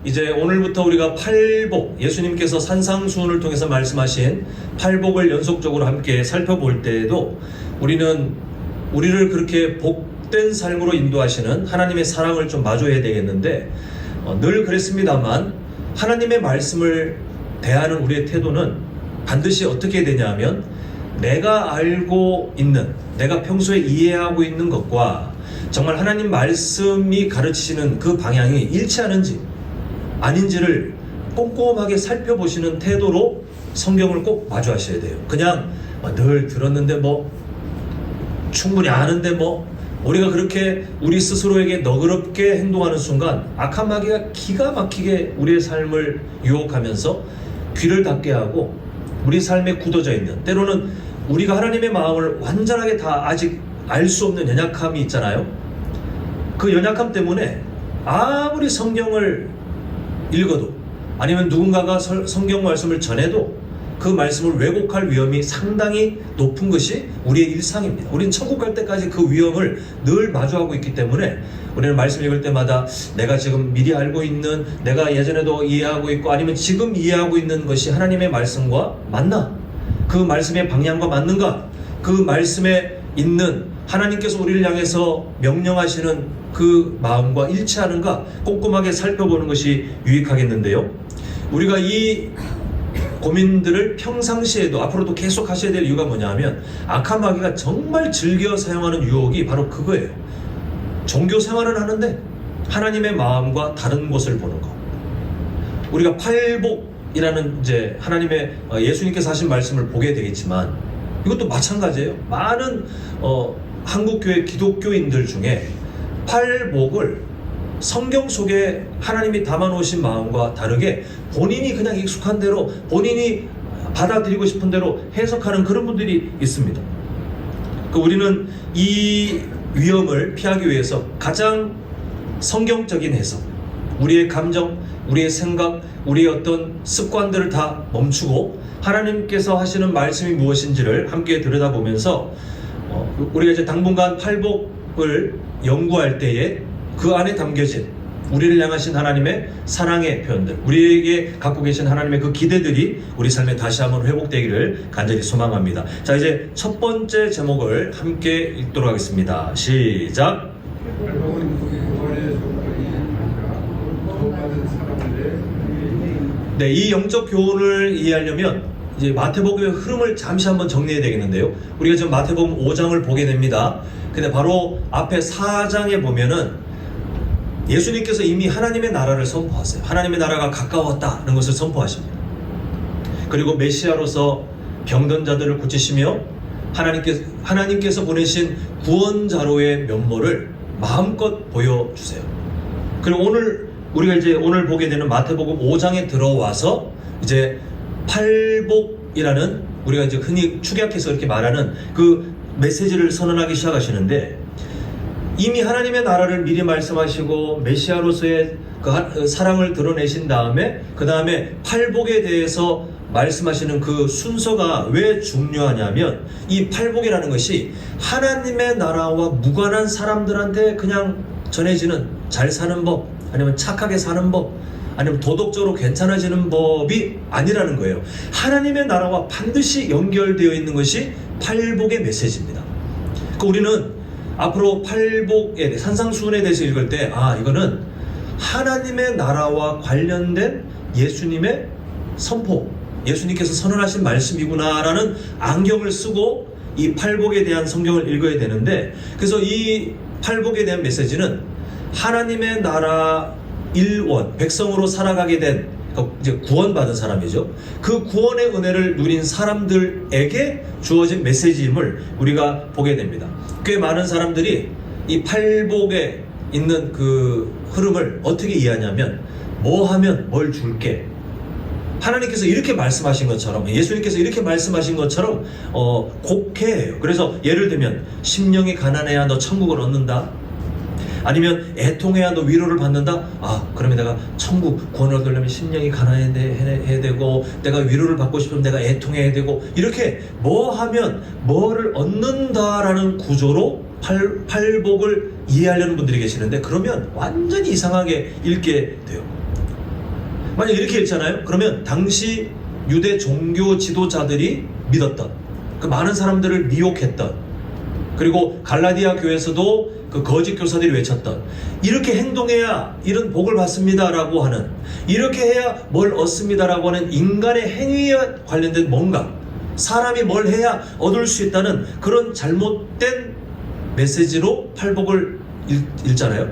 이제 오늘부터 우리가 팔복, 예수님께서 산상수훈을 통해서 말씀하신 팔복을 연속적으로 함께 살펴볼 때에도 우리는 우리를 그렇게 복된 삶으로 인도하시는 하나님의 사랑을 좀 마주해야 되겠는데, 늘 그랬습니다만 하나님의 말씀을 대하는 우리의 태도는 반드시 어떻게 되냐면, 내가 알고 있는, 내가 평소에 이해하고 있는 것과 정말 하나님 말씀이 가르치시는 그 방향이 일치하는지 아닌지를 꼼꼼하게 살펴보시는 태도로 성경을 꼭 마주하셔야 돼요. 그냥 늘 들었는데 충분히 아는데 우리가 그렇게 우리 스스로에게 너그럽게 행동하는 순간 악한 마귀가 기가 막히게 우리의 삶을 유혹하면서 귀를 닫게 하고 우리 삶에 굳어져 있는, 때로는 우리가 하나님의 마음을 완전하게 다 아직 알 수 없는 연약함이 있잖아요. 그 연약함 때문에 아무리 성경을 읽어도, 아니면 누군가가 성경 말씀을 전해도 그 말씀을 왜곡할 위험이 상당히 높은 것이 우리의 일상입니다. 우리는 천국 갈 때까지 그 위험을 늘 마주하고 있기 때문에 우리는 말씀 읽을 때마다 내가 지금 미리 알고 있는, 내가 예전에도 이해하고 있고 아니면 지금 이해하고 있는 것이 하나님의 말씀과 맞나? 그 말씀의 방향과 맞는가? 그 말씀에 있는 하나님께서 우리를 향해서 명령하시는 그 마음과 일치하는가? 꼼꼼하게 살펴보는 것이 유익하겠는데요. 우리가 이 고민들을 평상시에도 앞으로도 계속 하셔야 될 이유가 뭐냐면, 악한 마귀가 정말 즐겨 사용하는 유혹이 바로 그거예요. 종교 생활을 하는데 하나님의 마음과 다른 것을 보는 것. 우리가 팔복이라는 이제 하나님의 예수님께서 하신 말씀을 보게 되겠지만, 이것도 마찬가지예요. 많은 한국교회 기독교인들 중에 팔복을 성경 속에 하나님이 담아놓으신 마음과 다르게 본인이 그냥 익숙한 대로, 본인이 받아들이고 싶은 대로 해석하는 그런 분들이 있습니다. 우리는 이 위험을 피하기 위해서 가장 성경적인 해석, 우리의 감정, 우리의 생각, 우리의 어떤 습관들을 다 멈추고 하나님께서 하시는 말씀이 무엇인지를 함께 들여다보면서 우리가 이제 당분간 팔복을 연구할 때에 그 안에 담겨진 우리를 향하신 하나님의 사랑의 표현들, 우리에게 갖고 계신 하나님의 그 기대들이 우리 삶에 다시 한번 회복되기를 간절히 소망합니다. 자, 이제 첫 번째 제목을 함께 읽도록 하겠습니다. 시작! 네, 이 영적 교훈을 이해하려면 이제 마태복음의 흐름을 잠시 한번 정리해야 되겠는데요. 우리가 지금 마태복음 5장을 보게 됩니다. 근데 바로 앞에 4장에 보면은 예수님께서 이미 하나님의 나라를 선포하세요. 하나님의 나라가 가까웠다는 것을 선포하십니다. 그리고 메시아로서 병든 자들을 고치시며 하나님께서 보내신 구원자로의 면모를 마음껏 보여주세요. 그리고 우리가 이제 오늘 보게 되는 마태복음 5장에 들어와서 이제 팔복이라는, 우리가 이제 흔히 축약해서 이렇게 말하는 그 메시지를 선언하기 시작하시는데, 이미 하나님의 나라를 미리 말씀하시고 메시아로서의 그 사랑을 드러내신 다음에 그 다음에 팔복에 대해서 말씀하시는 그 순서가 왜 중요하냐면, 이 팔복이라는 것이 하나님의 나라와 무관한 사람들한테 그냥 전해지는 잘 사는 법, 아니면 착하게 사는 법, 아니면 도덕적으로 괜찮아지는 법이 아니라는 거예요. 하나님의 나라와 반드시 연결되어 있는 것이 팔복의 메시지입니다. 우리는 앞으로 팔복의 산상수훈에 대해서 읽을 때, 이거는 하나님의 나라와 관련된 예수님의 선포, 예수님께서 선언하신 말씀이구나라는 안경을 쓰고 이 팔복에 대한 성경을 읽어야 되는데, 그래서 이 팔복에 대한 메시지는 하나님의 나라 일원, 백성으로 살아가게 된 이제 구원받은 사람이죠. 그 구원의 은혜를 누린 사람들에게 주어진 메시지임을 우리가 보게 됩니다. 꽤 많은 사람들이 이 팔복에 있는 그 흐름을 어떻게 이해하냐면, 뭐 하면 뭘 줄게, 하나님께서 이렇게 말씀하신 것처럼, 예수님께서 이렇게 말씀하신 것처럼 곡해해요. 그래서 예를 들면, 심령이 가난해야 너 천국을 얻는다, 아니면 애통해야 너 위로를 받는다. 그러면 내가 천국 구원을 얻으려면 심령이 가난해야 되고, 내가 위로를 받고 싶으면 내가 애통해야 되고, 이렇게 뭐 하면 뭐를 얻는다라는 구조로 팔복을 이해하려는 분들이 계시는데, 그러면 완전히 이상하게 읽게 돼요. 만약 이렇게 읽잖아요. 그러면 당시 유대 종교 지도자들이 믿었던, 그 많은 사람들을 미혹했던, 그리고 갈라디아 교회에서도 그 거짓 교사들이 외쳤던, 이렇게 행동해야 이런 복을 받습니다라고 하는, 이렇게 해야 뭘 얻습니다라고 하는 인간의 행위에 관련된 뭔가, 사람이 뭘 해야 얻을 수 있다는 그런 잘못된 메시지로 팔복을 읽잖아요.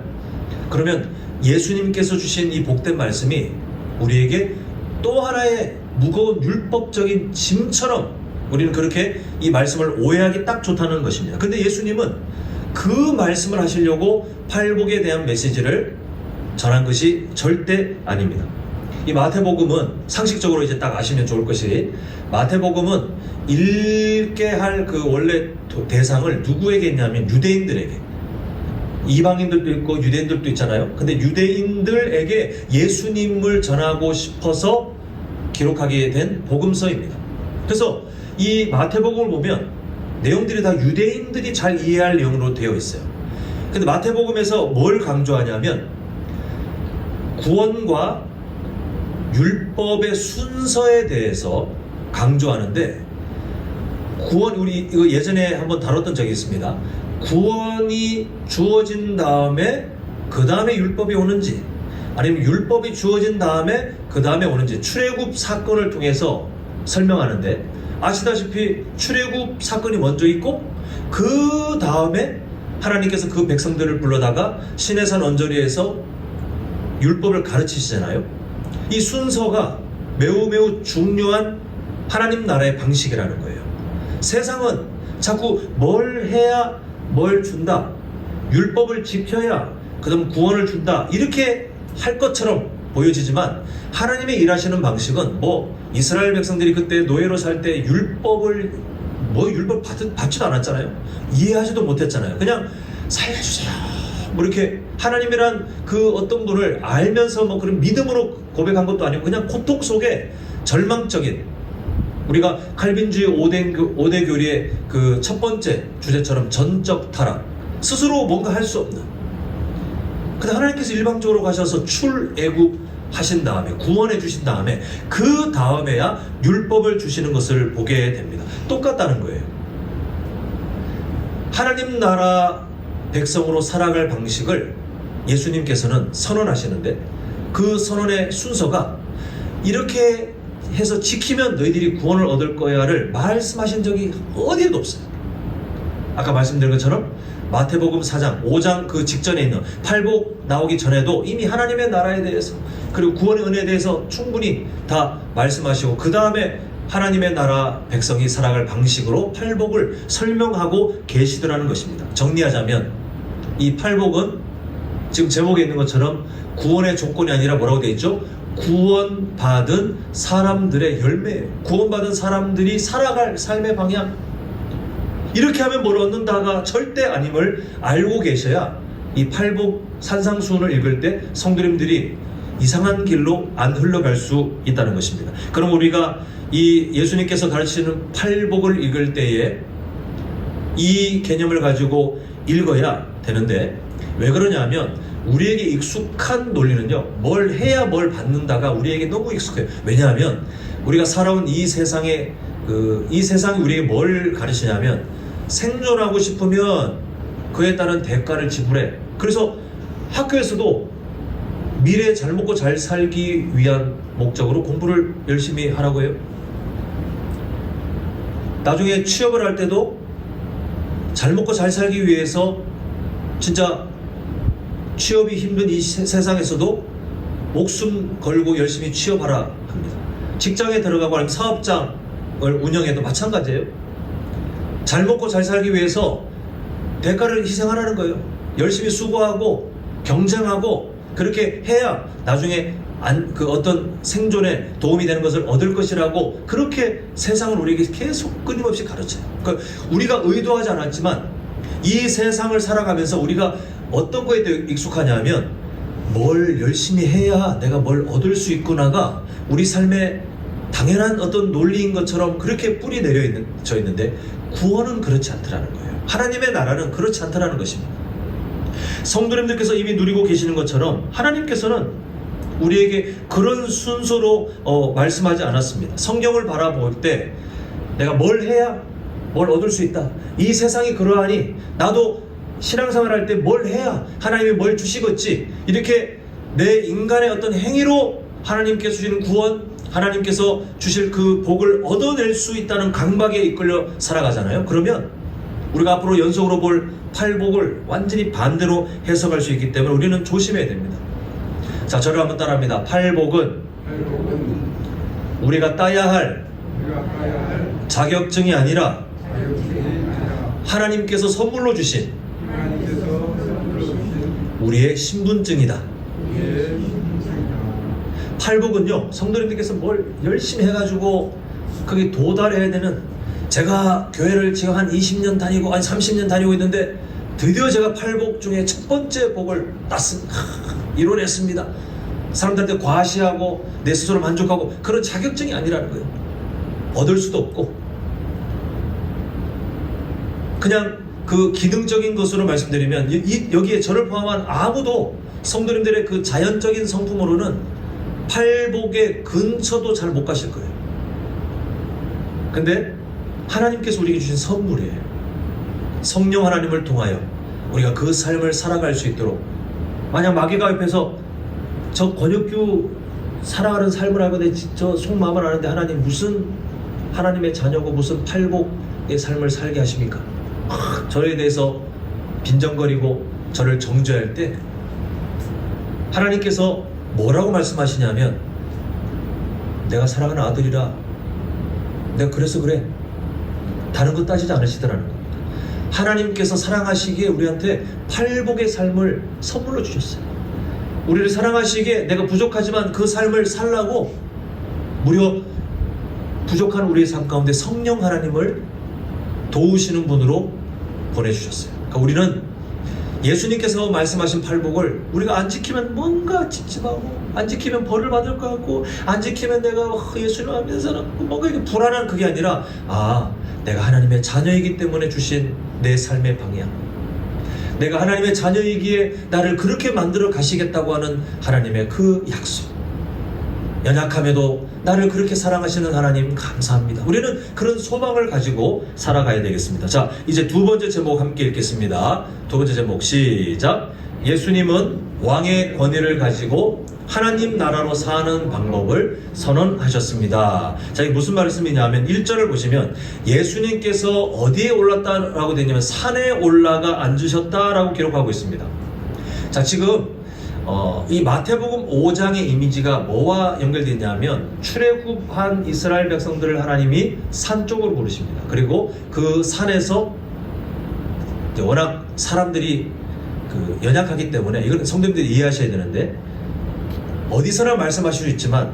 그러면 예수님께서 주신 이 복된 말씀이 우리에게 또 하나의 무거운 율법적인 짐처럼 우리는 그렇게 이 말씀을 오해하기 딱 좋다는 것입니다. 근데 예수님은 그 말씀을 하시려고 팔복에 대한 메시지를 전한 것이 절대 아닙니다. 이 마태복음은 상식적으로 이제 딱 아시면 좋을 것이, 마태복음은 읽게 할 그 원래 대상을 누구에게 했냐면 유대인들에게. 이방인들도 있고 유대인들도 있잖아요. 근데 유대인들에게 예수님을 전하고 싶어서 기록하게 된 복음서입니다. 그래서 이 마태복음을 보면 내용들이 다 유대인들이 잘 이해할 내용으로 되어 있어요. 근데 마태복음에서 뭘 강조하냐면 구원과 율법의 순서에 대해서 강조하는데, 구원, 우리 이거 예전에 한번 다뤘던 적이 있습니다. 구원이 주어진 다음에 그 다음에 율법이 오는지, 아니면 율법이 주어진 다음에 그 다음에 오는지 출애굽 사건을 통해서 설명하는데, 아시다시피 출애굽 사건이 먼저 있고 그 다음에 하나님께서 그 백성들을 불러다가 시내산 언저리에서 율법을 가르치시잖아요. 이 순서가 매우 중요한 하나님 나라의 방식이라는 거예요. 세상은 자꾸 뭘 해야 뭘 준다, 율법을 지켜야 그다음 구원을 준다, 이렇게 할 것처럼 보여지지만 하나님의 일하시는 방식은 이스라엘 백성들이 그때 노예로 살 때 율법을 율법 받지도 않았잖아요. 이해하지도 못했잖아요. 그냥 살려주세요 이렇게 하나님이란 그 어떤 분을 알면서 그런 믿음으로 고백한 것도 아니고 그냥 고통 속에 절망적인, 우리가 칼빈주의 5대 교리의 그 첫 번째 주제처럼 전적 타락, 스스로 뭔가 할 수 없는. 근데 하나님께서 일방적으로 가셔서 출애굽 하신 다음에 구원해 주신 다음에 그 다음에야 율법을 주시는 것을 보게 됩니다. 똑같다는 거예요. 하나님 나라 백성으로 살아갈 방식을 예수님께서는 선언하시는데, 그 선언의 순서가 이렇게 해서 지키면 너희들이 구원을 얻을 거야를 말씀하신 적이 어디에도 없어요. 아까 말씀드린 것처럼 마태복음 4장, 5장 그 직전에 있는 팔복 나오기 전에도 이미 하나님의 나라에 대해서, 그리고 구원의 은혜에 대해서 충분히 다 말씀하시고 그 다음에 하나님의 나라 백성이 살아갈 방식으로 팔복을 설명하고 계시더라는 것입니다. 정리하자면 이 팔복은 지금 제목에 있는 것처럼 구원의 조건이 아니라 뭐라고 되어 있죠? 구원받은 사람들의 열매예요. 구원받은 사람들이 살아갈 삶의 방향, 이렇게 하면 뭘 얻는다가 절대 아님을 알고 계셔야 이 팔복 산상수훈을 읽을 때 성도님들이 이상한 길로 안 흘러갈 수 있다는 것입니다. 그럼 우리가 이 예수님께서 가르치시는 팔복을 읽을 때에 이 개념을 가지고 읽어야 되는데, 왜 그러냐면 우리에게 익숙한 논리는요, 뭘 해야 뭘 받는다가 우리에게 너무 익숙해요. 왜냐하면 우리가 살아온 이 세상이 우리에게 뭘 가르치냐면 생존하고 싶으면 그에 따른 대가를 지불해. 그래서 학교에서도 미래에 잘 먹고 잘 살기 위한 목적으로 공부를 열심히 하라고 해요. 나중에 취업을 할 때도 잘 먹고 잘 살기 위해서 진짜 취업이 힘든 이 세상에서도 목숨 걸고 열심히 취업하라 합니다. 직장에 들어가고 아니면 사업장을 운영해도 마찬가지예요. 잘 먹고 잘 살기 위해서 대가를 희생하라는 거예요. 열심히 수고하고 경쟁하고 그렇게 해야 나중에 어떤 생존에 도움이 되는 것을 얻을 것이라고, 그렇게 세상을 우리에게 계속 끊임없이 가르쳐요. 그러니까 우리가 의도하지 않았지만 이 세상을 살아가면서 우리가 어떤 거에 대해 익숙하냐면 뭘 열심히 해야 내가 뭘 얻을 수 있구나가 우리 삶에 당연한 어떤 논리인 것처럼 그렇게 뿌리 내려져 있는데, 구원은 그렇지 않더라는 거예요. 하나님의 나라는 그렇지 않더라는 것입니다. 성도님들께서 이미 누리고 계시는 것처럼 하나님께서는 우리에게 그런 순서로 말씀하지 않았습니다. 성경을 바라볼 때 내가 뭘 해야 뭘 얻을 수 있다. 이 세상이 그러하니 나도 신앙생활 할 때 뭘 해야 하나님이 뭘 주시겠지. 이렇게 내 인간의 어떤 행위로 하나님께서 주시는 구원, 하나님께서 주실 그 복을 얻어낼 수 있다는 강박에 이끌려 살아가잖아요. 그러면 우리가 앞으로 연속으로 볼 팔복을 완전히 반대로 해석할 수 있기 때문에 우리는 조심해야 됩니다. 자, 저를 한번 따라합니다. 팔복은 우리가 따야 할 자격증이 아니라 하나님께서 선물로 주신 우리의 신분증이다. 팔복은요, 성도님들께서 뭘 열심히 해가지고 거기 도달해야 되는, 제가 교회를 지금 한 20년 다니고 30년 다니고 있는데 드디어 제가 팔복 중에 첫 번째 복을 이뤄냈습니다. 사람들한테 과시하고 내 스스로 만족하고 그런 자격증이 아니라는 거예요. 얻을 수도 없고 그냥 그 기능적인 것으로 말씀드리면 여기에 저를 포함한 아무도 성도님들의 그 자연적인 성품으로는 팔복의 근처도 잘 못 가실 거예요. 근데 하나님께서 우리에게 주신 선물이에요. 성령 하나님을 통하여 우리가 그 삶을 살아갈 수 있도록, 만약 마귀가 옆에서 저 권혁규 살아가는 삶을 알고 저 속마음을 아는데 하나님 무슨 하나님의 자녀고 무슨 팔복의 삶을 살게 하십니까? 저에 대해서 빈정거리고 저를 정죄할 때 하나님께서 뭐라고 말씀하시냐면, 내가 사랑하는 아들이라 내가 그래서 그래, 다른 거 따지지 않으시더라는 겁니다. 하나님께서 사랑하시기에 우리한테 팔복의 삶을 선물로 주셨어요. 우리를 사랑하시기에 내가 부족하지만 그 삶을 살라고 무려 부족한 우리의 삶 가운데 성령 하나님을 도우시는 분으로 보내주셨어요. 그러니까 우리는 예수님께서 말씀하신 팔복을 우리가 안 지키면 뭔가 찝찝하고, 안 지키면 벌을 받을 것 같고, 안 지키면 내가 예수님 하면서 뭔가 이게 불안한 그게 아니라, 내가 하나님의 자녀이기 때문에 주신 내 삶의 방향, 내가 하나님의 자녀이기에 나를 그렇게 만들어 가시겠다고 하는 하나님의 그 약속, 연약함에도 나를 그렇게 사랑하시는 하나님 감사합니다. 우리는 그런 소망을 가지고 살아가야 되겠습니다. 자, 이제 두 번째 제목 함께 읽겠습니다. 두 번째 제목 시작. 예수님은 왕의 권위를 가지고 하나님 나라로 사는 방법을 선언하셨습니다. 자, 이게 무슨 말씀이냐면 1절을 보시면 예수님께서 어디에 올랐다라고 되냐면 산에 올라가 앉으셨다라고 기록하고 있습니다. 자, 지금 이 마태복음 5장의 이미지가 뭐와 연결되어 있냐면, 출애굽한 이스라엘 백성들을 하나님이 산 쪽으로 부르십니다. 그리고 그 산에서 워낙 사람들이 연약하기 때문에, 이건 성도님들이 이해하셔야 되는데, 어디서나 말씀하실 수 있지만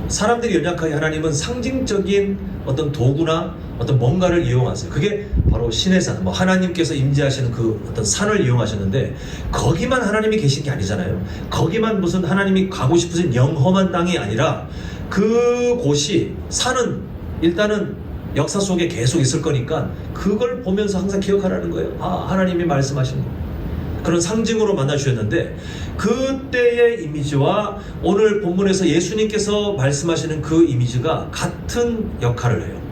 사람들이 연약하게 하나님은 상징적인 어떤 도구나 어떤 뭔가를 이용하세요. 그게 바로 신의 산, 하나님께서 임재하시는 그 어떤 산을 이용하셨는데, 거기만 하나님이 계신 게 아니잖아요. 거기만 무슨 하나님이 가고 싶으신 영험한 땅이 아니라, 그 곳이, 산은 일단은 역사 속에 계속 있을 거니까 그걸 보면서 항상 기억하라는 거예요. 하나님이 말씀하신 거. 그런 상징으로 만나주셨는데, 그때의 이미지와 오늘 본문에서 예수님께서 말씀하시는 그 이미지가 같은 역할을 해요.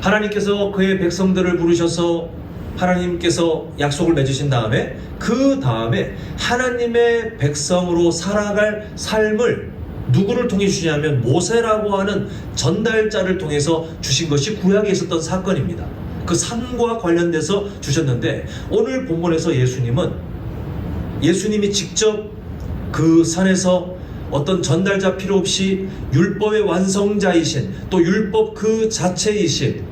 하나님께서 그의 백성들을 부르셔서 하나님께서 약속을 맺으신 다음에, 그 다음에 하나님의 백성으로 살아갈 삶을 누구를 통해 주시냐면 모세라고 하는 전달자를 통해서 주신 것이 구약에 있었던 사건입니다. 그 산과 관련돼서 주셨는데, 오늘 본문에서 예수님이 직접 그 산에서 어떤 전달자 필요 없이 율법의 완성자이신, 또 율법 그 자체이신,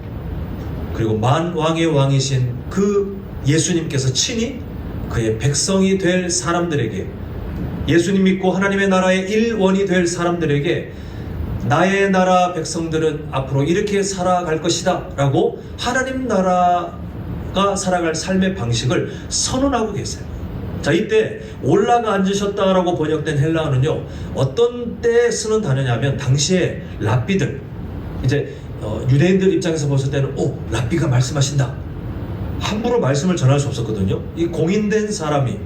그리고 만왕의 왕이신 그 예수님께서 친히 그의 백성이 될 사람들에게, 예수님 믿고 하나님의 나라의 일원이 될 사람들에게, 나의 나라 백성들은 앞으로 이렇게 살아갈 것이다 라고 하나님 나라가 살아갈 삶의 방식을 선언하고 계세요. 자, 이때 올라가 앉으셨다라고 번역된 헬라어는요, 어떤 때에 쓰는 단어냐면, 당시에 랍비들, 이제 유대인들 입장에서 봤을 때는 랍비가 말씀하신다, 함부로 말씀을 전할 수 없었거든요. 이 공인된 사람이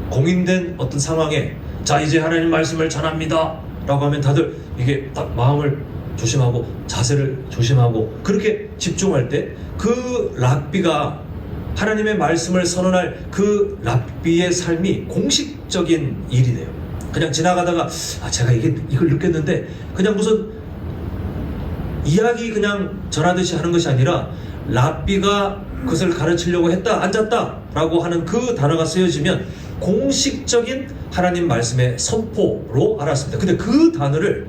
공인된 어떤 상황에 자, 이제 하나님 말씀을 전합니다 라고 하면 다들 이게 딱 마음을 조심하고 자세를 조심하고 그렇게 집중할 때 그 랍비가 하나님의 말씀을 선언할 그 랍비의 삶이 공식적인 일이 돼요. 그냥 지나가다가 제가 이걸 느꼈는데 그냥 무슨 이야기 그냥 전하듯이 하는 것이 아니라 랍비가 그것을 가르치려고 했다, 앉았다 라고 하는 그 단어가 쓰여지면 공식적인 하나님 말씀의 선포로 알았습니다. 근데 그 단어를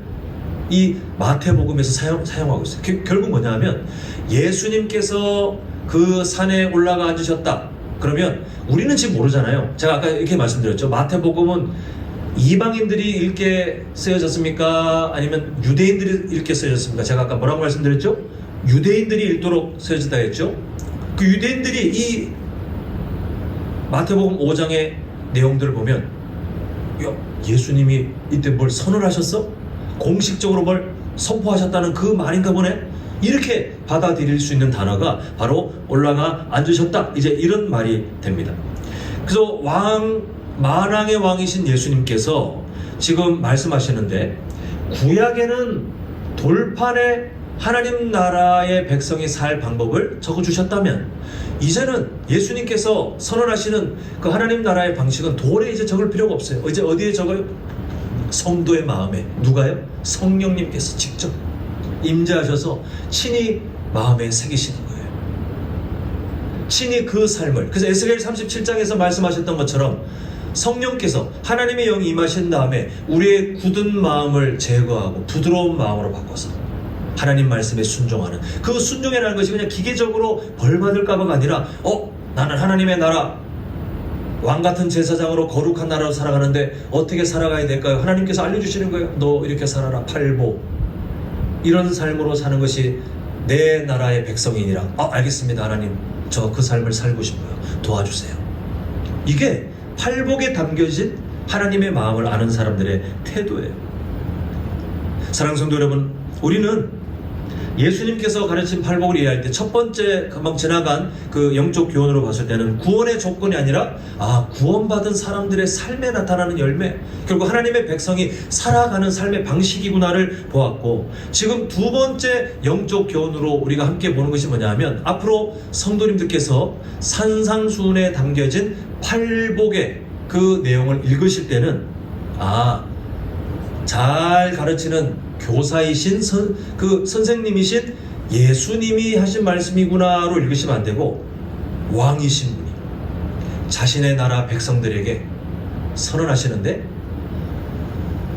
이 마태복음에서 사용하고 있어요. 결국 뭐냐 하면 예수님께서 그 산에 올라가 앉으셨다. 그러면 우리는 지금 모르잖아요. 제가 아까 이렇게 말씀드렸죠. 마태복음은 이방인들이 읽게 쓰여졌습니까? 아니면 유대인들이 읽게 쓰여졌습니까? 제가 아까 뭐라고 말씀드렸죠? 유대인들이 읽도록 쓰여졌다 했죠. 그 유대인들이 이 마태복음 5장의 내용들을 보면 예수님이 이때 뭘 선언하셨어? 공식적으로 뭘 선포하셨다는 그 말인가 보네? 이렇게 받아들일 수 있는 단어가 바로 올라가 앉으셨다. 이제 이런 말이 됩니다. 그래서 만왕의 왕이신 예수님께서 지금 말씀하시는데 구약에는 돌판에 하나님 나라의 백성이 살 방법을 적어주셨다면 이제는 예수님께서 선언하시는 그 하나님 나라의 방식은 돌에 이제 적을 필요가 없어요. 이제 어디에 적어요? 성도의 마음에. 누가요? 성령님께서 직접 임재하셔서 친히 마음에 새기시는 거예요. 친히 그 삶을. 그래서 에스겔 37장에서 말씀하셨던 것처럼 성령께서 하나님의 영이 임하신 다음에 우리의 굳은 마음을 제거하고 부드러운 마음으로 바꿔서 하나님 말씀에 순종하는 그 순종이라는 것이 그냥 기계적으로 벌받을까봐가 아니라 나는 하나님의 나라 왕같은 제사장으로 거룩한 나라로 살아가는데 어떻게 살아가야 될까요? 하나님께서 알려주시는 거예요. 너 이렇게 살아라. 팔복. 이런 삶으로 사는 것이 내 나라의 백성이니라. 알겠습니다 하나님. 저 그 삶을 살고 싶어요. 도와주세요. 이게 팔복에 담겨진 하나님의 마음을 아는 사람들의 태도예요. 사랑하는 성도 여러분, 우리는 예수님께서 가르친 팔복을 이해할 때 첫 번째 금방 지나간 그 영적 교훈으로 봤을 때는 구원의 조건이 아니라 구원받은 사람들의 삶에 나타나는 열매, 결국 하나님의 백성이 살아가는 삶의 방식이구나를 보았고, 지금 두 번째 영적 교훈으로 우리가 함께 보는 것이 뭐냐 하면 앞으로 성도님들께서 산상수훈에 담겨진 팔복의 그 내용을 읽으실 때는 잘 가르치는 교사이신 그 선생님이신 예수님이 하신 말씀이구나로 읽으시면 안 되고, 왕이신 분이 자신의 나라 백성들에게 선언하시는데,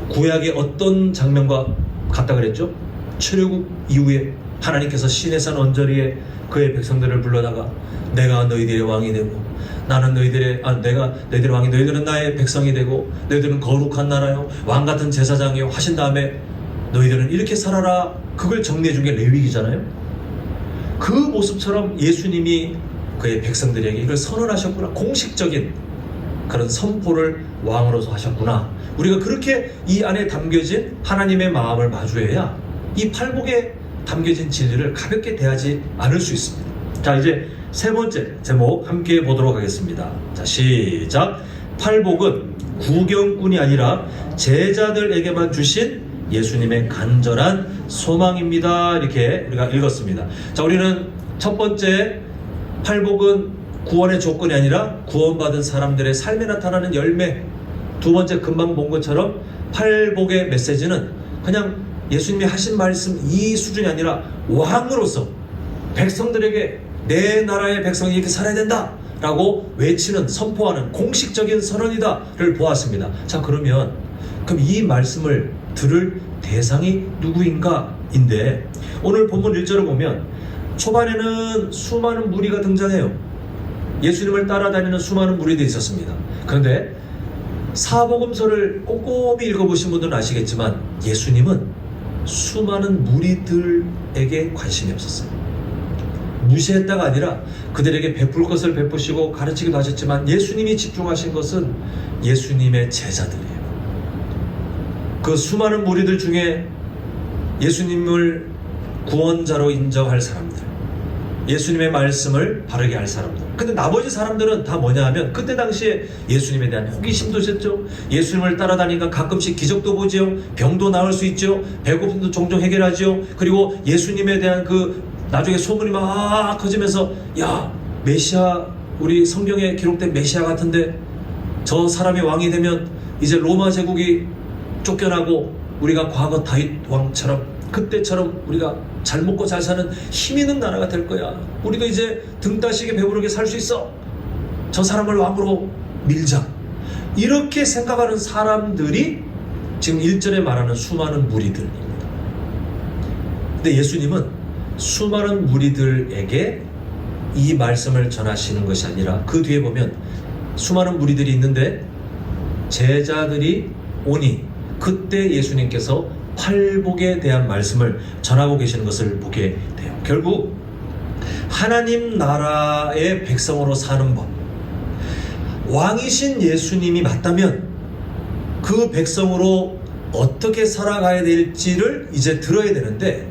구약의 어떤 장면과 같다 그랬죠? 출애굽 이후에 하나님께서 시내산 언저리에 그의 백성들을 불러다가 내가 너희들의 왕이 되고 나는 너희들의 왕이, 너희들은 나의 백성이 되고 너희들은 거룩한 나라요 왕같은 제사장이요 하신 다음에 너희들은 이렇게 살아라. 그걸 정리해 준 게 레위기잖아요. 그 모습처럼 예수님이 그의 백성들에게 이걸 선언하셨구나. 공식적인 그런 선포를 왕으로서 하셨구나. 우리가 그렇게 이 안에 담겨진 하나님의 마음을 마주해야 이 팔복에 담겨진 진리를 가볍게 대하지 않을 수 있습니다. 자, 이제 세 번째 제목 함께 보도록 하겠습니다. 자, 시작. 팔복은 구경꾼이 아니라 제자들에게만 주신 예수님의 간절한 소망입니다. 이렇게 우리가 읽었습니다. 자, 우리는 첫 번째 팔복은 구원의 조건이 아니라 구원받은 사람들의 삶에 나타나는 열매. 두 번째 금방 본 것처럼 팔복의 메시지는 그냥 예수님이 하신 말씀 이 수준이 아니라 왕으로서 백성들에게 내 나라의 백성이 이렇게 살아야 된다 라고 외치는, 선포하는 공식적인 선언이다를 보았습니다. 자, 그럼 이 말씀을 들을 대상이 누구인가 인데, 오늘 본문 1절을 보면 초반에는 수많은 무리가 등장해요. 예수님을 따라다니는 수많은 무리들이 있었습니다. 그런데 사복음서를 꼼꼼히 읽어보신 분들은 아시겠지만 예수님은 수많은 무리들에게 관심이 없었어요. 무시했다가 아니라 그들에게 베풀 것을 베푸시고 가르치기도 하셨지만 예수님이 집중하신 것은 예수님의 제자들이에요. 그 수많은 무리들 중에 예수님을 구원자로 인정할 사람들, 예수님의 말씀을 바르게 할 사람들. 근데 나머지 사람들은 다 뭐냐 하면 그때 당시에 예수님에 대한 호기심도 있었죠. 예수님을 따라다니니까 가끔씩 기적도 보지요. 병도 나을 수 있죠. 배고픔도 종종 해결하죠. 그리고 예수님에 대한 그 나중에 소문이 막 커지면서 야, 메시아, 우리 성경에 기록된 메시아 같은데 저 사람이 왕이 되면 이제 로마 제국이 쫓겨나고 우리가 과거 다윗 왕처럼 그때처럼 우리가 잘 먹고 잘 사는 힘 있는 나라가 될 거야. 우리도 이제 등 따시게 배부르게 살 수 있어. 저 사람을 왕으로 밀자. 이렇게 생각하는 사람들이 지금 1절에 말하는 수많은 무리들입니다. 근데 예수님은 수많은 무리들에게 이 말씀을 전하시는 것이 아니라 그 뒤에 보면 수많은 무리들이 있는데 제자들이 오니 그때 예수님께서 팔복에 대한 말씀을 전하고 계시는 것을 보게 돼요. 결국 하나님 나라의 백성으로 사는 법, 왕이신 예수님이 맞다면 그 백성으로 어떻게 살아가야 될지를 이제 들어야 되는데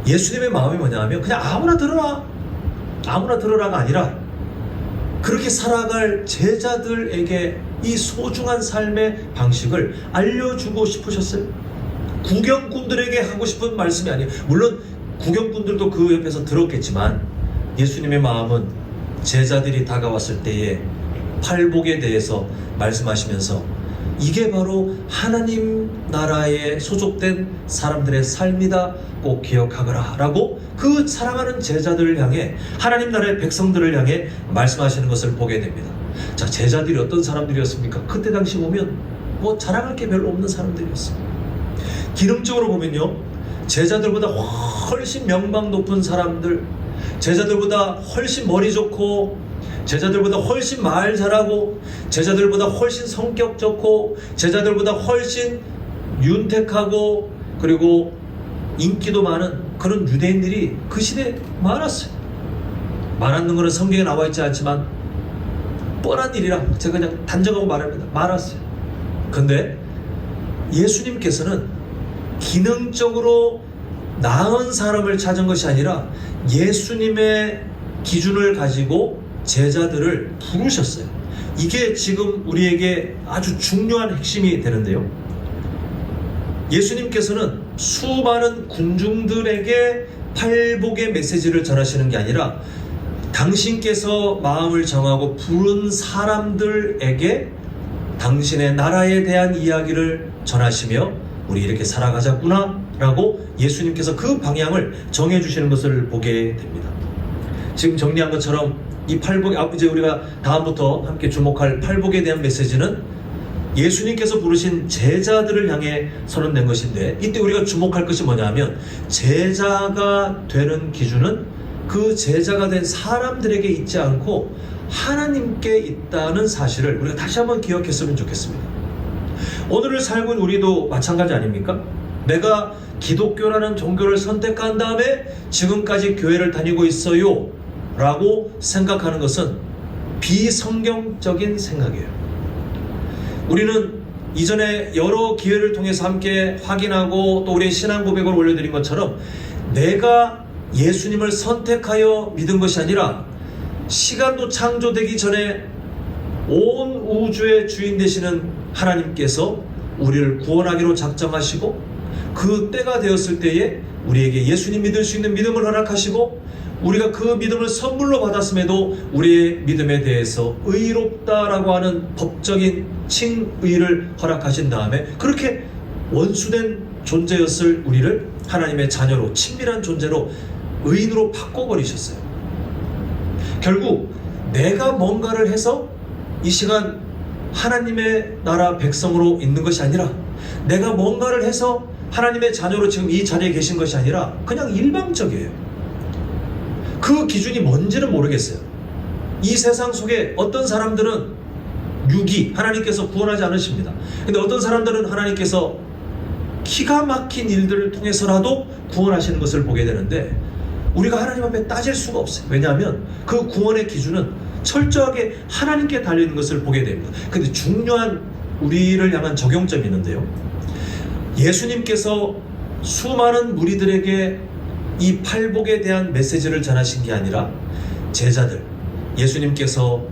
예수님의 마음이 뭐냐 하면 그냥 아무나 들어라가 아니라 그렇게 살아갈 제자들에게 이 소중한 삶의 방식을 알려주고 싶으셨어요. 구경꾼들에게 하고 싶은 말씀이 아니에요. 물론 구경꾼들도 그 옆에서 들었겠지만 예수님의 마음은 제자들이 다가왔을 때에 팔복에 대해서 말씀하시면서 이게 바로 하나님 나라에 소속된 사람들의 삶이다, 꼭 기억하거라 라고 그 사랑하는 제자들을 향해, 하나님 나라의 백성들을 향해 말씀하시는 것을 보게 됩니다. 자, 제자들이 어떤 사람들이었습니까? 그때 당시 보면 뭐 자랑할 게 별로 없는 사람들이었어요. 기능적으로 보면요, 제자들보다 훨씬 명방 높은 사람들, 제자들보다 훨씬 머리 좋고, 제자들보다 훨씬 말 잘하고, 제자들보다 훨씬 성격 좋고, 제자들보다 훨씬 윤택하고, 그리고 인기도 많은 그런 유대인들이 그 시대에 많았어요. 많았는 것은 성경에 나와 있지 않지만 뻔한 일이라 제가 그냥 단정하고 말합니다. 많았어요. 근데 예수님께서는 기능적으로 나은 사람을 찾은 것이 아니라 예수님의 기준을 가지고 제자들을 부르셨어요. 이게 지금 우리에게 아주 중요한 핵심이 되는데요. 예수님께서는 수많은 군중들에게 팔복의 메시지를 전하시는 게 아니라 당신께서 마음을 정하고 부른 사람들에게 당신의 나라에 대한 이야기를 전하시며 우리 이렇게 살아가자꾸나 라고 예수님께서 그 방향을 정해주시는 것을 보게 됩니다. 지금 정리한 것처럼 이 팔복, 이제 우리가 다음부터 함께 주목할 팔복에 대한 메시지는 예수님께서 부르신 제자들을 향해 선언된 것인데, 이때 우리가 주목할 것이 뭐냐 하면 제자가 되는 기준은 그 제자가 된 사람들에게 있지 않고 하나님께 있다는 사실을 우리가 다시 한번 기억했으면 좋겠습니다. 오늘을 살고 있는 우리도 마찬가지 아닙니까? 내가 기독교라는 종교를 선택한 다음에 지금까지 교회를 다니고 있어요 라고 생각하는 것은 비성경적인 생각이에요. 우리는 이전에 여러 기회를 통해서 함께 확인하고 또 우리의 신앙 고백을 올려드린 것처럼 내가 예수님을 선택하여 믿은 것이 아니라 시간도 창조되기 전에 온 우주의 주인 되시는 하나님께서 우리를 구원하기로 작정하시고 그 때가 되었을 때에 우리에게 예수님 믿을 수 있는 믿음을 허락하시고 우리가 그 믿음을 선물로 받았음에도 우리의 믿음에 대해서 의롭다라고 하는 법적인 칭의를 허락하신 다음에 그렇게 원수된 존재였을 우리를 하나님의 자녀로, 친밀한 존재로, 의인으로 바꿔버리셨어요. 결국 내가 뭔가를 해서 이 시간 하나님의 나라 백성으로 있는 것이 아니라, 내가 뭔가를 해서 하나님의 자녀로 지금 이 자리에 계신 것이 아니라 그냥 일방적이에요. 그 기준이 뭔지는 모르겠어요. 이 세상 속에 어떤 사람들은 유기, 하나님께서 구원하지 않으십니다. 근데 어떤 사람들은 하나님께서 기가 막힌 일들을 통해서라도 구원하시는 것을 보게 되는데 우리가 하나님 앞에 따질 수가 없어요. 왜냐하면 그 구원의 기준은 철저하게 하나님께 달려있는 것을 보게 됩니다. 근데 중요한 우리를 향한 적용점이 있는데요. 예수님께서 수많은 무리들에게 이 팔복에 대한 메시지를 전하신 게 아니라 제자들, 예수님께서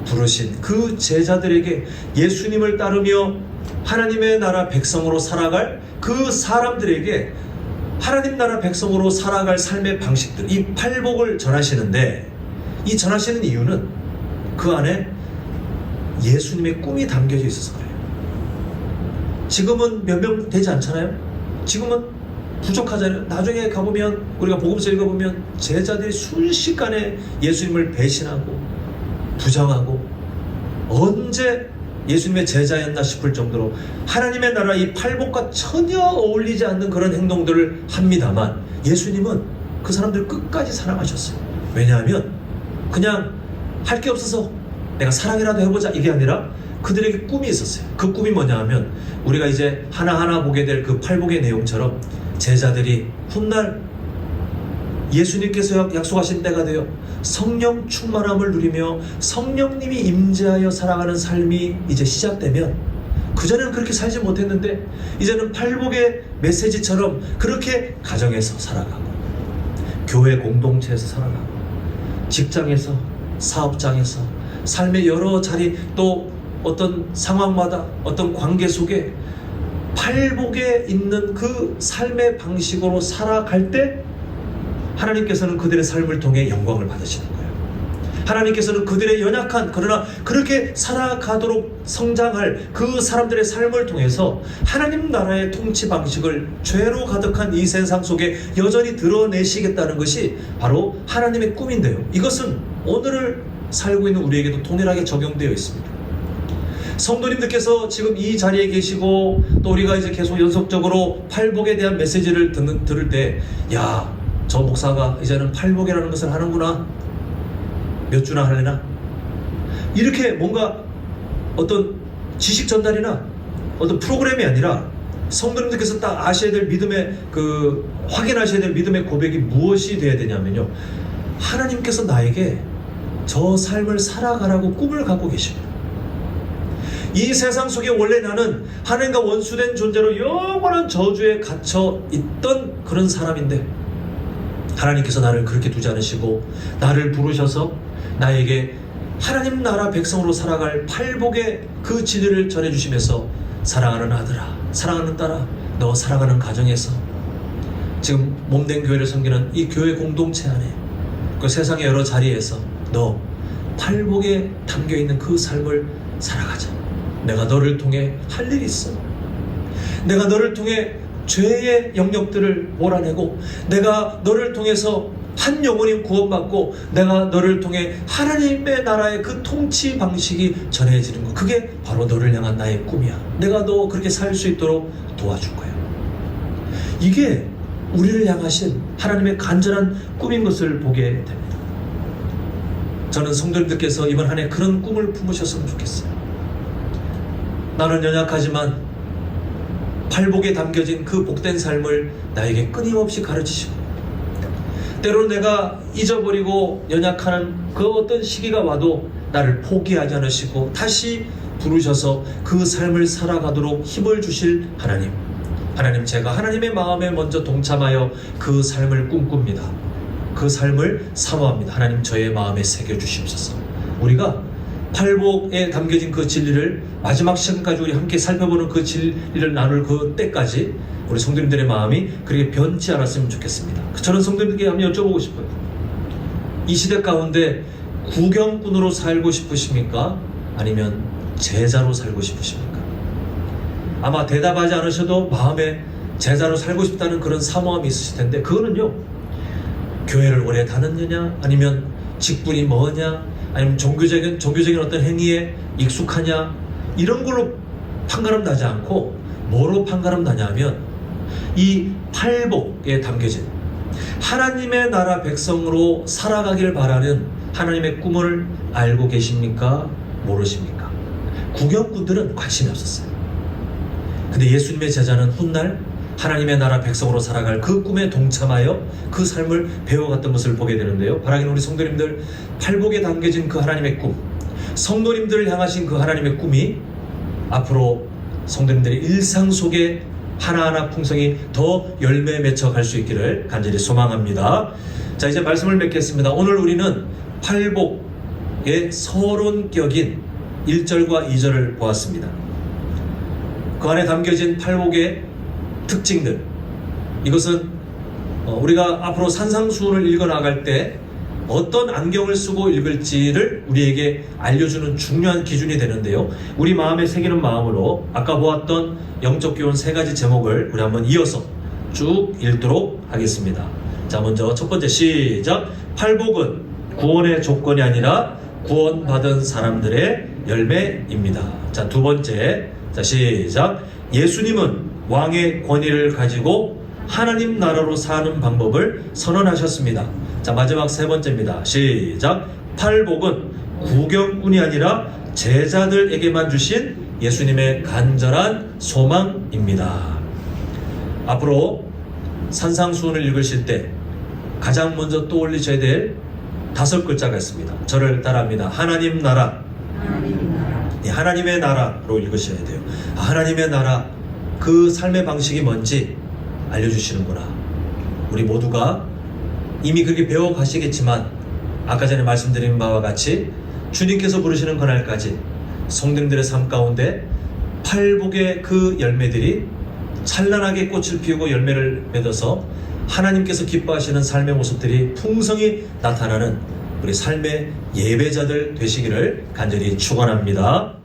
부르신 그 제자들에게 예수님을 따르며 하나님의 나라 백성으로 살아갈 그 사람들에게 하나님 나라 백성으로 살아갈 삶의 방식들, 이 팔복을 전하시는데, 이 전하시는 이유는 그 안에 예수님의 꿈이 담겨져 있어서 그래요. 지금은 몇 명 되지 않잖아요. 지금은 부족하잖아요. 나중에 가보면, 우리가 복음서 읽어보면 제자들이 순식간에 예수님을 배신하고 부정하고, 언제 예수님의 제자였나 싶을 정도로 하나님의 나라 이 팔복과 전혀 어울리지 않는 그런 행동들을 합니다만, 예수님은 그 사람들을 끝까지 사랑하셨어요. 왜냐하면 그냥 할 게 없어서 내가 사랑이라도 해보자 이게 아니라 그들에게 꿈이 있었어요. 그 꿈이 뭐냐 하면, 우리가 이제 하나하나 보게 될 그 팔복의 내용처럼 제자들이 훗날 예수님께서 약속하신 때가 되어 성령 충만함을 누리며 성령님이 임재하여 살아가는 삶이 이제 시작되면, 그전에는 그렇게 살지 못했는데 이제는 팔복의 메시지처럼 그렇게 가정에서 살아가고, 교회 공동체에서 살아가고, 직장에서, 사업장에서, 삶의 여러 자리, 또 어떤 상황마다 어떤 관계 속에 팔복에 있는 그 삶의 방식으로 살아갈 때 하나님께서는 그들의 삶을 통해 영광을 받으시는 거예요. 하나님께서는 그들의 연약한, 그러나 그렇게 살아가도록 성장할 그 사람들의 삶을 통해서 하나님 나라의 통치 방식을 죄로 가득한 이 세상 속에 여전히 드러내시겠다는 것이 바로 하나님의 꿈인데요, 이것은 오늘을 살고 있는 우리에게도 동일하게 적용되어 있습니다. 성도님들께서 지금 이 자리에 계시고, 또 우리가 이제 계속 연속적으로 팔복에 대한 메시지를 들을 때, 야, 저 목사가 이제는 팔복이라는 것을 하는구나, 몇 주나 하려나, 이렇게 뭔가 어떤 지식 전달이나 어떤 프로그램이 아니라 성도님들께서 딱 아셔야 될 믿음의 확인하셔야 될 믿음의 고백이 무엇이 되어야 되냐면요, 하나님께서 나에게 저 삶을 살아가라고 꿈을 갖고 계십니다. 이 세상 속에 원래 나는 하나님과 원수된 존재로 영원한 저주에 갇혀 있던 그런 사람인데, 하나님께서 나를 그렇게 두지 않으시고 나를 부르셔서 나에게 하나님 나라 백성으로 살아갈 팔복의 그 진리를 전해주시면서, 사랑하는 아들아, 사랑하는 딸아, 너 살아가는 가정에서, 지금 몸된 교회를 섬기는 이 교회 공동체 안에, 그 세상의 여러 자리에서 너 팔복에 담겨있는 그 삶을 살아가자. 내가 너를 통해 할 일이 있어. 내가 너를 통해 죄의 영역들을 몰아내고, 내가 너를 통해서 한 영혼이 구원받고, 내가 너를 통해 하나님의 나라의 그 통치 방식이 전해지는 것, 그게 바로 너를 향한 나의 꿈이야. 내가 너 그렇게 살 수 있도록 도와줄 거야. 이게 우리를 향하신 하나님의 간절한 꿈인 것을 보게 됩니다. 저는 성도님들께서 이번 한 해 그런 꿈을 품으셨으면 좋겠어요. 나는 연약하지만 팔복에 담겨진 그 복된 삶을 나에게 끊임없이 가르치시고, 때로는 내가 잊어버리고 연약한 그 어떤 시기가 와도 나를 포기하지 않으시고 다시 부르셔서 그 삶을 살아가도록 힘을 주실 하나님, 제가 하나님의 마음에 먼저 동참하여 그 삶을 꿈꿉니다. 그 삶을 사모합니다. 하나님, 저의 마음에 새겨주시옵소서. 우리가 팔복에 담겨진 그 진리를 마지막 시간까지 우리 함께 살펴보는 그 진리를 나눌 그 때까지 우리 성도님들의 마음이 그렇게 변치 않았으면 좋겠습니다. 저는 성도님들께 한번 여쭤보고 싶어요. 이 시대 가운데 구경꾼으로 살고 싶으십니까? 아니면 제자로 살고 싶으십니까? 아마 대답하지 않으셔도 마음에 제자로 살고 싶다는 그런 사모함이 있으실 텐데, 그거는요, 교회를 오래 다녔느냐, 아니면 직분이 뭐냐, 아니면 종교적인 어떤 행위에 익숙하냐, 이런 걸로 판가름 나지 않고 뭐로 판가름 나냐 하면, 이 팔복에 담겨진 하나님의 나라 백성으로 살아가길 바라는 하나님의 꿈을 알고 계십니까? 모르십니까? 구경꾼들은 관심이 없었어요. 근데 예수님의 제자는 훗날 하나님의 나라 백성으로 살아갈 그 꿈에 동참하여 그 삶을 배워갔던 것을 보게 되는데요, 바라기는 우리 성도님들, 팔복에 담겨진 그 하나님의 꿈, 성도님들을 향하신 그 하나님의 꿈이 앞으로 성도님들의 일상 속에 하나하나 풍성이 더 열매 맺혀 갈 수 있기를 간절히 소망합니다. 자, 이제 말씀을 맺겠습니다. 오늘 우리는 팔복의 서론격인 1절과 2절을 보았습니다. 그 안에 담겨진 팔복의 특징들, 이것은 우리가 앞으로 산상수훈을 읽어나갈 때 어떤 안경을 쓰고 읽을지를 우리에게 알려주는 중요한 기준이 되는데요. 우리 마음에 새기는 마음으로 아까 보았던 영적 교훈 3가지 제목을 우리 한번 이어서 쭉 읽도록 하겠습니다. 자, 먼저 첫 번째 시작. 팔복은 구원의 조건이 아니라 구원받은 사람들의 열매입니다. 자, 두 번째. 자, 시작. 예수님은 왕의 권위를 가지고 하나님 나라로 사는 방법을 선언하셨습니다. 자, 마지막 3번째입니다. 시작. 팔복은 구경꾼이 아니라 제자들에게만 주신 예수님의 간절한 소망입니다. 앞으로 산상수훈을 읽으실 때 가장 먼저 떠올리셔야 될 5글자가 있습니다. 저를 따라합니다. 하나님 나라. 하나님의 나라로 읽으셔야 돼요. 하나님의 나라, 그 삶의 방식이 뭔지 알려주시는구나. 우리 모두가 이미 그렇게 배워가시겠지만 아까 전에 말씀드린 바와 같이 주님께서 부르시는 그날까지 성도님들의 삶 가운데 팔복의 그 열매들이 찬란하게 꽃을 피우고 열매를 맺어서 하나님께서 기뻐하시는 삶의 모습들이 풍성히 나타나는 우리 삶의 예배자들 되시기를 간절히 축원합니다.